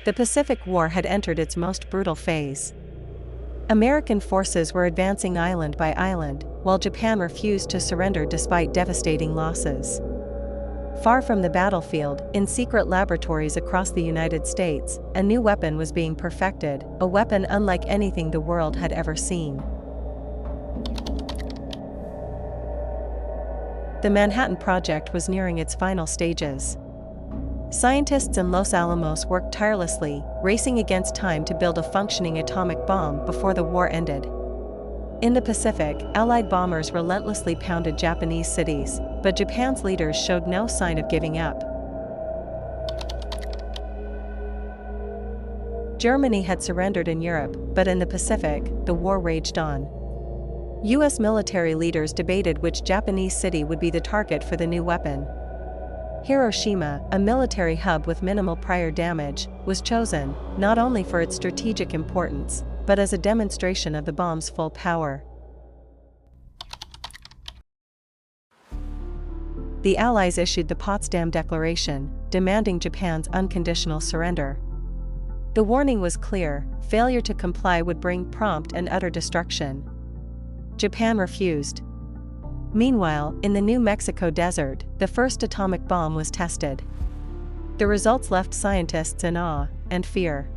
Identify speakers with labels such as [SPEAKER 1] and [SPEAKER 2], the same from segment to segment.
[SPEAKER 1] The Pacific War had entered its most brutal phase. American forces were advancing island by island, while Japan refused to surrender despite devastating losses. Far from the battlefield, in secret laboratories across the United States, a new weapon was being perfected, a weapon unlike anything the world had ever seen. The Manhattan Project was nearing its final stages. Scientists in Los Alamos worked tirelessly, racing against time to build a functioning atomic bomb before the war ended. In the Pacific, Allied bombers relentlessly pounded Japanese cities, but Japan's leaders showed no sign of giving up. Germany had surrendered in Europe, but in the Pacific, the war raged on. U.S. military leaders debated which Japanese city would be the target for the new weapon. Hiroshima, a military hub with minimal prior damage, was chosen, not only for its strategic importance, but as a demonstration of the bomb's full power. The Allies issued the Potsdam Declaration, demanding Japan's unconditional surrender. The warning was clear: failure to comply would bring prompt and utter destruction. Japan refused. Meanwhile, in the New Mexico desert, the first atomic bomb was tested. The results left scientists in awe and fear.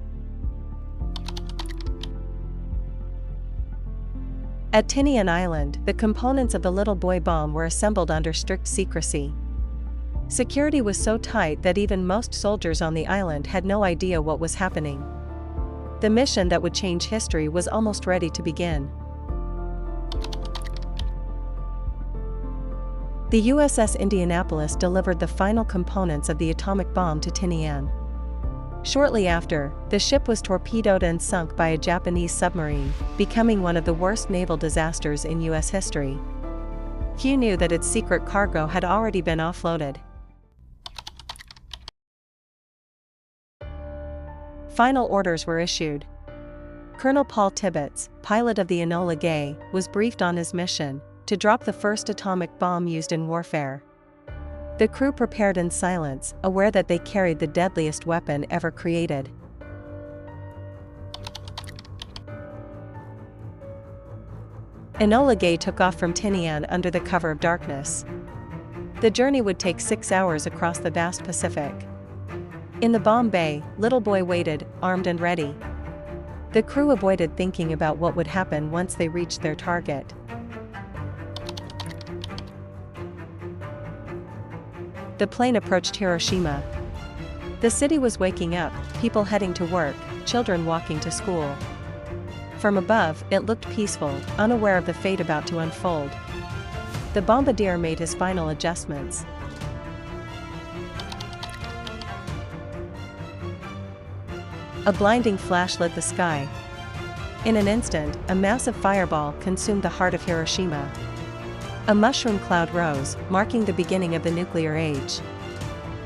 [SPEAKER 1] At Tinian Island, the components of the Little Boy bomb were assembled under strict secrecy. Security was so tight that even most soldiers on the island had no idea what was happening. The mission that would change history was almost ready to begin. The USS Indianapolis delivered the final components of the atomic bomb to Tinian. Shortly after, the ship was torpedoed and sunk by a Japanese submarine, becoming one of the worst naval disasters in U.S. history. Few knew that its secret cargo had already been offloaded. Final orders were issued. Colonel Paul Tibbets, pilot of the Enola Gay, was briefed on his mission: to drop the first atomic bomb used in warfare. The crew prepared in silence, aware that they carried the deadliest weapon ever created. Enola Gay took off from Tinian under the cover of darkness. The journey would take 6 hours across the vast Pacific. In the bomb bay, Little Boy waited, armed and ready. The crew avoided thinking about what would happen once they reached their target. The plane approached Hiroshima. The city was waking up, people heading to work, children walking to school. From above, it looked peaceful, unaware of the fate about to unfold. The bombardier made his final adjustments. A blinding flash lit the sky. In an instant, a massive fireball consumed the heart of Hiroshima. A mushroom cloud rose, marking the beginning of the nuclear age.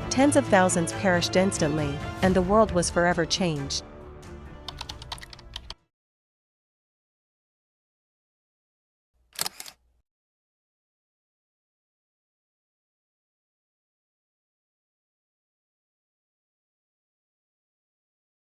[SPEAKER 1] Tens of thousands perished instantly, and the world was forever changed.